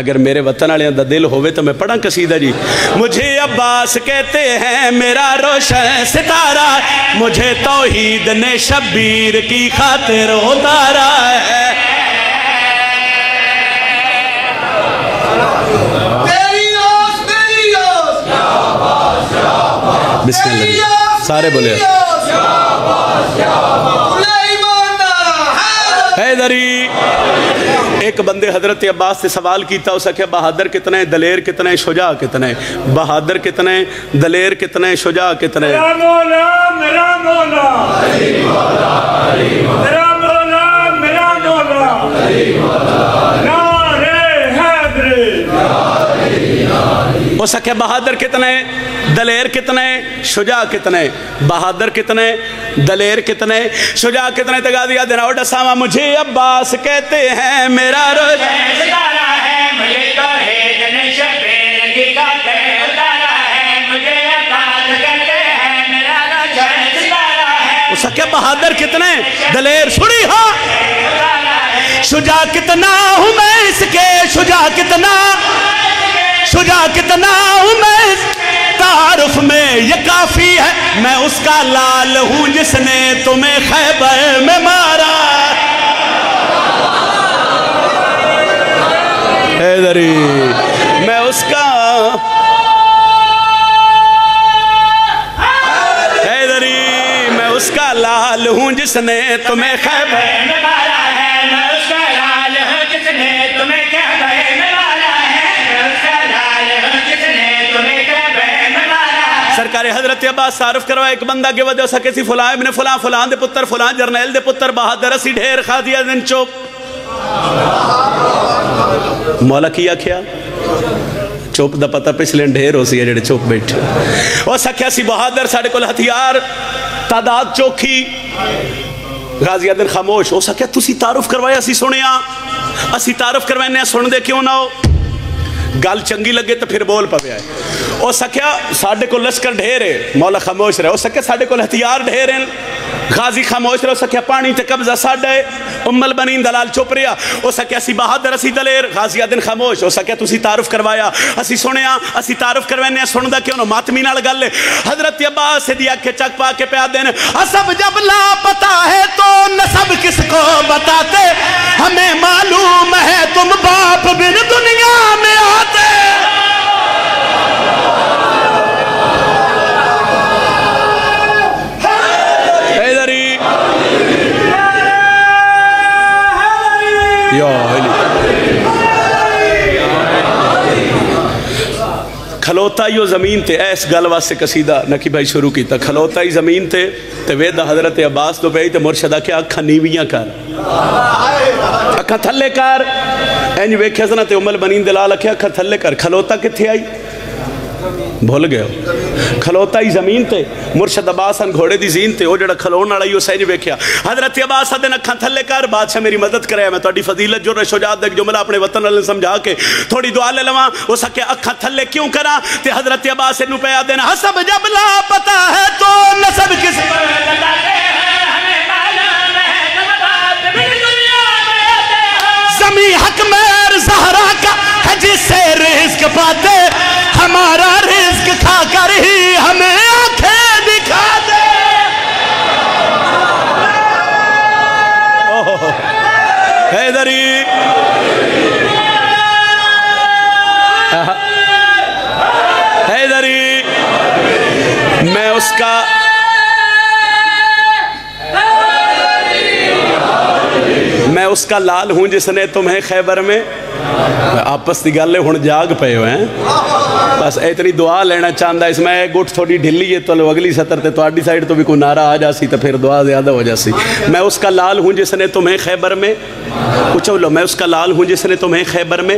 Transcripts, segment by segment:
अगर मेरे वतन वाले दा दिल होवे तो मैं पढ़ा कसीदा जी। मुझे अब्बास कहते हैं मेरा रोशन सितारा, मुझे तौहीद ने शब्बीर की खातिर उतारा है। बिस्मिल्लाह सारे बोले हैदरी। एक बंदे हजरत अब्बास से सवाल किया, उस आख्या बहादुर कितने, दलेर कितने, शुजा कितने। बहादुर कितने, दलेर कितने, शुजा कितने। मेरा मौला मेरा मौला मेरा मौला मेरा मौला नारे हैदरी। उस आख्या बहादुर कितने, दलेर कितने, शुजा कितने। बहादुर कितने, दलेर कितने, शुजा कितने। तगा दिया देना और डसावा मुझे अब्बास कहते हैं मेरा रोशन सितारा है, मुझे तौहीद ने शब्बीर की खातिर उतारा है। मुझे अब्बास कहते हैं मेरा रोशन सितारा है। उस आख्या बहादुर कितने, दलेर सुनी हो, शुजा कितना हूँ मैं इसके, शुजा कितना, शुजा कितना हूँ मैं तारुफ में ये काफी है। मैं उसका लाल हूँ जिसने तुम्हें खैबर में मारा। हैदरी मैं उसका, हैदरी मैं उसका लाल हूँ जिसने तुम्हें खैबर में मारा है। मैं उसका लाल हूँ जिसने तुम्हें खैबर में मारा है। मैं उसका लाल हूँ जिसने तुम्हें खैबर में मारा। सरकार हजरत अब्बास तारुफ करवा एक बंदा के वजह सके सी फुला इब्ने फुला, फुलान दे पुत्र, फुलान जरनैल दे पुत्र, बहादुर असी ढेर खा दिया दिन चुप। मौला की आख्या चुप दा पता पिछले ढेर हो सी जेडे चुप बैठे। और सख्या सी बहादुर साढ़े कोल हथियार तादाद चौखी। गाजी दिन खामोश हो सख्या तुसी तारुफ करवाया असी सुनिया, असी तारुफ करवाने सुन दे क्यों ना हो। गल चंगी लगे तो फिर बोल पवे। ओ सख्या साढ़े को लश्कर ढेर है, मौला खामोश रहे। ओ सख्या साढ़े को हथियार ढेर हैं, गाजी खामोश रहे। सख्या पानी ते कब्जा साढ़ा है, उम्मल बनीन दलाल चुप रहा। ओ सख्या सी बहादुर असी दलेर, गाजी दिन खामोश। ओ सख्या तुसी तारुफ करवाया असी सुनिया, असी तारुफ करवाने सुनदा क्यों ना। मातमी नाल गल है। हजरत अब्बास से दिया के चक पा के प्या देन। असब जब लापता है तो नसब किसको बताते, हमें मालूम है तुम बाप बिन दुनिया में आते। खलोता ही जमीन ते इस गल वास्ते कसीदा नकी भाई शुरू किया। खलोता ही जमीन ते वेदा हजरत अब्बास तो पे मुर्शद आख्या अखा नीवियां कर, अखा थले कर। इंज वेख्या ना तो उमल बनीन दलाल आख्या अखा थले कर। खलोता किथे आई भुल गए। खलोता ही जमीन ते मुर्शद अब्बास घोड़े की जीन ते जरा खलोन वाला ही सही वेख्या। हजरत अब्बास दिन अखा थले कर, बादशाह मेरी मदद करे, मैं थोड़ी फजीलत जो शुजात एक जुमला अपने वतन वाले समझा के थोड़ी दुआ ले लवा। हो सके अखा थले क्यों करा ते हजरत अब्बास नु पया देना। हसब जब ला पता है तो नसब किस जमी हक मेर ज़हरा का है जिससे रिज़्क पाते, हमारा रिज़्क खाकर ही हमें आंखें दिखा दे। हैदरी हैदरी मैं उसका लाल हूं जिसने तुम्हें खैबर में। आपस की गल हुण जाग पे हो हैं, बस इतनी दुआ लेना चाहता इसमें। गुट थोड़ी ढिली है तो अगली सतर ते तुहाडी साइड तो भी कोई नारा आ जासी तो फिर दुआ ज़्यादा हो जासी। मैं उसका लाल हूँ जिसने तुम्हें खैबर में, पूछो लो मैं उसका लाल हूँ जिसने तुम्हें खैबर में।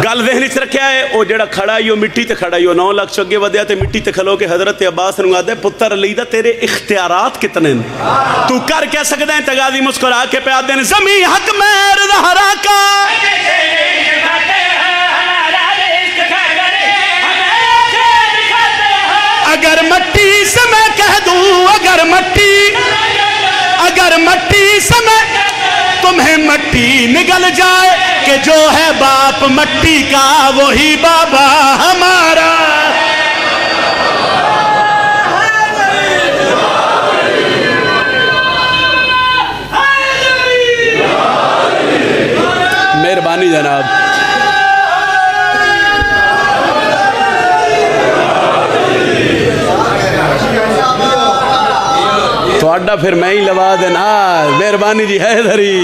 गल ज़हन च रखा है वो जड़ा खड़ा ही मिट्टी ते खड़ा ही 9 लाख चो अगे वध्या ते मिट्टी ते खलो के हजरत अब्बास नूं आदे पुत्र अली दा तेरे इख्तियारात कितने तू कर क्या सकदा है। तगाजी मुस्कुरा के प्या देन ज़मी हक मेर ज़हरा का अगर मट्टी से मैं कह दूं, अगर मट्टी से मैं तुम्हें मट्टी निगल जाए कि जो है बाप मट्टी का वही बाबा हमारा। मेहरबानी जनाब। तो फिर मैं ही लवा देना। मेहरबानी जी। हैदरी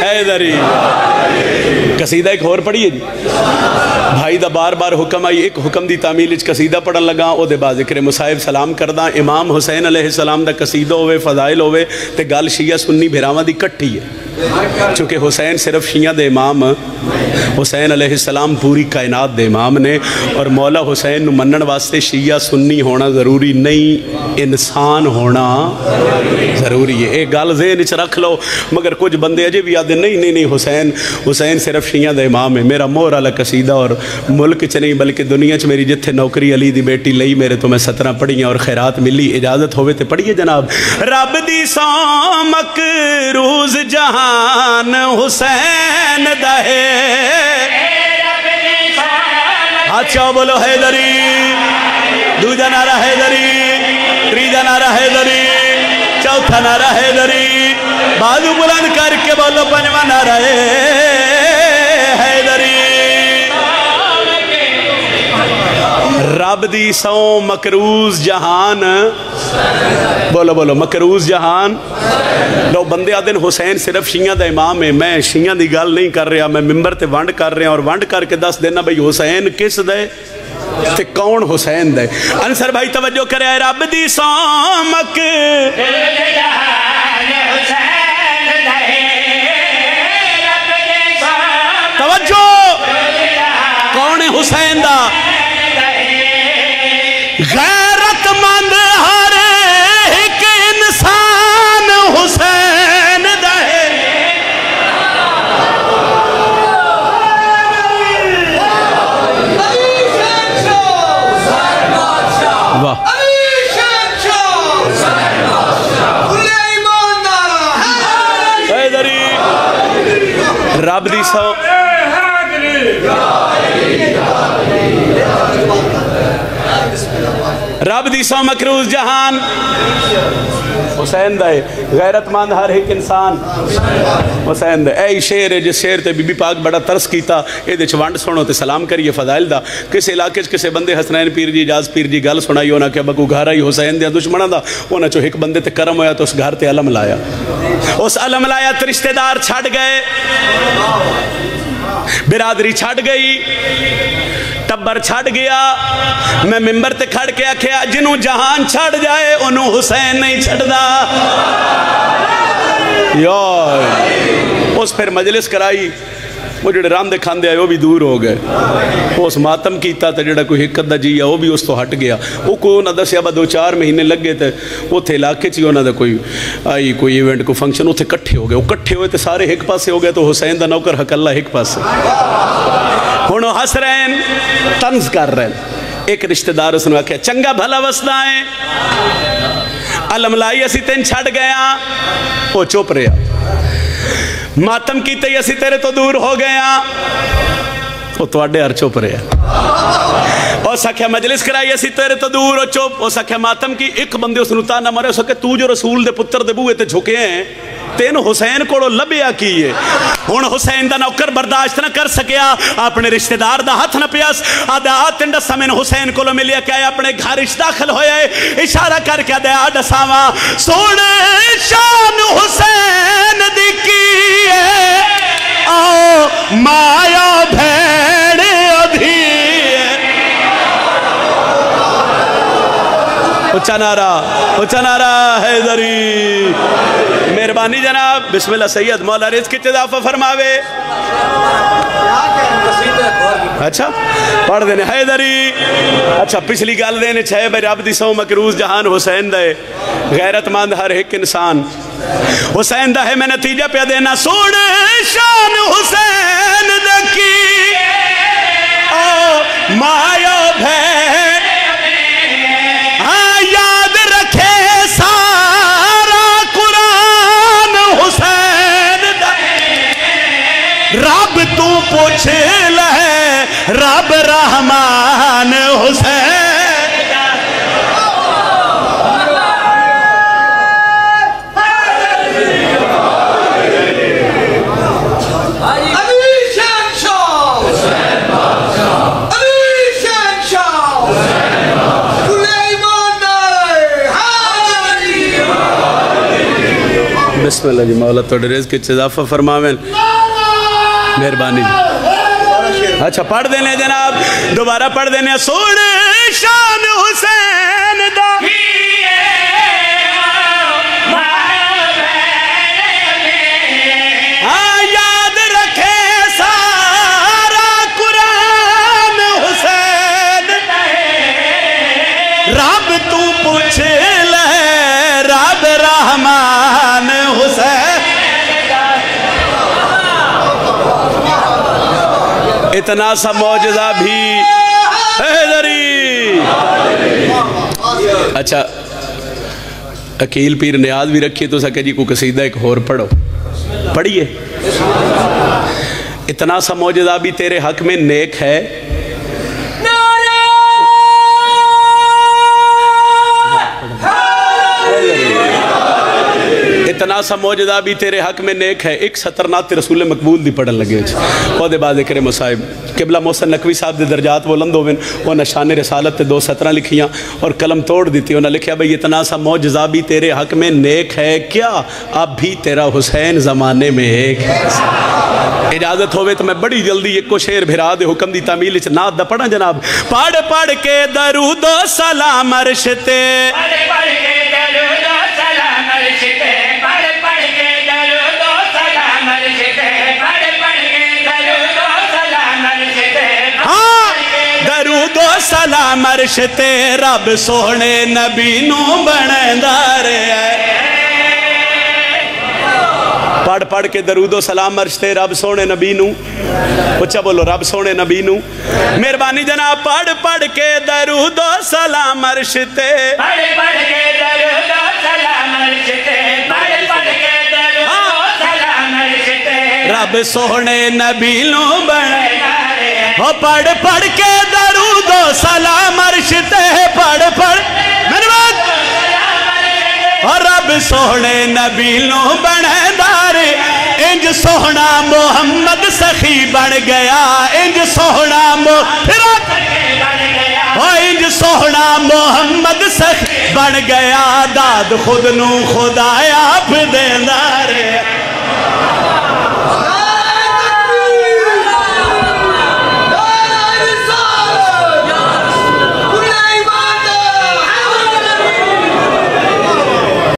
हैदरी कसीदा एक होर पढ़िए जी। भाई दा बार बार हुक्म आई, एक हुक्म दी तामील कसीदा पढ़न लगा, ओदे बाद जिक्र मुसाहिब सलाम करदा। इमाम हुसैन अलैहिस्सलाम दा कसीदा होवे, फजाइल होवे, ते गल शिया सुन्नी भिरावां दी कट्ठी है। चूँकि हुसैन सिर्फ शिया दे इमाम, हुसैन अलैहिस्सलाम पूरी कायनात दे इमाम ने, और मौला हुसैन नूं मनण वास्ते शिया सुन्नी होना ज़रूरी नहीं, इंसान होना ज़रूरी है। एक गल ज़हन च रख लो। मगर कुछ बंदे अजे भी आते नहीं नहीं नहीं, हुसैन हुसैन सिर्फ शिया दे इमाम है। मेरा मोहर वाला कसीदा, और मुल्क च नहीं बल्कि दुनिया च मेरी जिथे नौकरी अली दी बेटी लई, मेरे तो मैं 17 पढ़ियाँ और खैरात मिली। इजाज़त होवे तो पढ़िए जनाब। रब दी सामक रूज जहान हुसैन दहे। अच्छा बोलो हैदरी। दूजा नारा हैदरी, तीजा नारा हैदरी, चौथा नारा हैदरी। बाजू बुलंद करके बोलो पंजवा नारा हैदरी। रब दी सौ मकरूज जहान, बोलो बोलो मकरूज जहान। लो बंदे आते हुसैन सिर्फ शिया का इमाम है। मैं शिया की गल नहीं कर रहा, मैं मिंबर ते वंड कर रहा, और वंड करके दस देना भाई हुसैन किस दे ते कौन हुसैन दे। अंसर भाई तवज्जो करे। रब दी सामक तवज्जो, कौन है हुसैन दा? गैरतमंद हर एक इंसान हुसैन दा है। वाह। रब दी सौ रब दी सौ मकरूज जहान हुसैन दा है। गैरतमंद हर एक इंसान हुसैन दा। ऐ शेर है जिस शेर ते बीबी पाक बड़ा तरस कीता। ये वंड सुनो तो सलाम करिए फजाइल दा। किस इलाके किसी बंदे हसनैन पीर जी, इजाज पीर जी गल सुनाई, उन्हें क्या बकू घर आई हुसैन दे दुश्मनों का। उन्हें चो एक बंदे ते करम होया तो उस घर ते अलम लाया। उस अलम लाया तो रिश्तेदार छड़ गए, बिरादरी छड़ गई, टब्बर छड़ गया। मैं मिंबर ते खड़ के आख्या जिन्हों जहान छड़ जाए उन्होंने हुसैन नहीं छड़दा। यार उस फिर मजलिस कराई, वो जो रांदे खांदे आए वो भी दूर हो गए। उस मातम किया तो जो कोई एक अद्धा जी आ वो भी उस तो हट गया। वो कोई उन्हें दसिया 2-4 महीने लगे तो उत्थे इलाके च ही उन्होंने कोई आई कोई इवेंट कोई फंक्शन उत्थे कट्ठे हो गए। वो कट्ठे हुए तो सारे एक पासे हो गए, तो हुसैन का नौकर हकल्ला एक पासे। हुण हस रहे हैं, तंज कर रहे हैं। एक रिश्तेदार उसने आख्या चंगा भला वसदा है, अलमलाई असी तेन छड़ गया। वो चुप रहा। मातम कीते असी तेरे तो दूर हो गया। वो तुहाडे हर चुप रहा। उस आख्या मजलिस कराई असी तेरे तो दूर हो चुप। उस आख्या मातम की एक बंदे उसनू ताना मारे। उस आख्या तू जो रसूल दे पुत्र दे बूहे ते झुके हैं, तेन हुसैन कोलों लभ्या की है। हुण हुसैन दा नौकर बर्दाश्त न कर सकिया, अपने रिश्तेदार दा हथ न पियास। आदा डसा मैनू हुसैन कोलों मिलिया क्या अपने घर दाखिल होया है। इशारा करके आदा डसावा सोने शान हुसैन दी की है। आओ माया भेड़ अधी उच्चा नारा हैदरी। मेहरबानी जनाब। बिस्मिल्लाह सैयद मौला रिज़्क़ च इज़ाफ़ा फरमावे। अच्छा पढ़ देने हैदरी। अच्छा पिछली गल देने छे भाई रब दी सौ मकरूज जहान हुसैन दे। गैरतमंद हर एक इंसान हुसैन दा है। मैं नतीजा पे देना सोने शान हुसैन दकी ओ माया भै याद रखे सारा कुरान। रब तू पूछ ले रब रहमान हुसैन बिस्मिल्लाह जी मौला थोड़े रिज़्क़ के इज़ाफ़ा फरमावें मेहरबानी। अच्छा पढ़ देने जनाब दोबारा पढ़ देने सुन शान हुसैन दा याद रखे सारा कुरान हुसैन रब तू पूछ ले रब रहमान हुसैन इतना सा मौजज़ा भी अच्छा अकील पीर नियाज भी रखिए तो सके जी को कसीदा एक होर पढ़ो पढ़िए इतना सा मौजज़ा भी तेरे हक में नेक है इतना सा मौजज़ा भी तेरे हक में नेक है एक सतरनात रसूल मकबूल दी पढ़न लगे ओदे बाद जिक्र मसाइब किबला मोहसन नकवी साहब दे दर्जात बुलंद होवन वो नशान रसालत ते 2 सतरां लिखियां और कलम तोड़ दी उन्हें लिखा भाई इतना सा मौजज़ा भी तेरे हक में नेक है क्या अब भी तेरा हुसैन ज़माने में एक इजाजत होवे तो मैं बड़ी जल्दी एक को शेर भिरा दे हुक्म दी तामील च नात दा पढ़ा जनाब पढ़ पढ़ के दरूद सलाम अर्श ते दरूदो सलाम अर्श ते रब सोहने नबी नू बनदा रहा पढ़ पढ़ के दरूदो सलाम अर्श ते रब सोहने नबी नू उच्चा बोलो रब सोहने नबी नू मेहरबानी जनाब पढ़ पढ़ के दरूदो सलाम अर्श ते पढ़ पढ़ के दरूदो सलाम अर्श ते पढ़ पढ़ के दरूदो सलाम अर्श ते रब सोहने नबी नू बनदा रहा पढ़ पढ़ के दरूदो सलाम अर्श ते पढ़ पढ़ मेरी बात और रब सोहने नबी नो बनदार इंज सोहना मोहम्मद सखी बन गया इंज सोहना इंज सोहना मोहम्मद सखी बन गया दाद खुद नू खुदा आप देंदा रे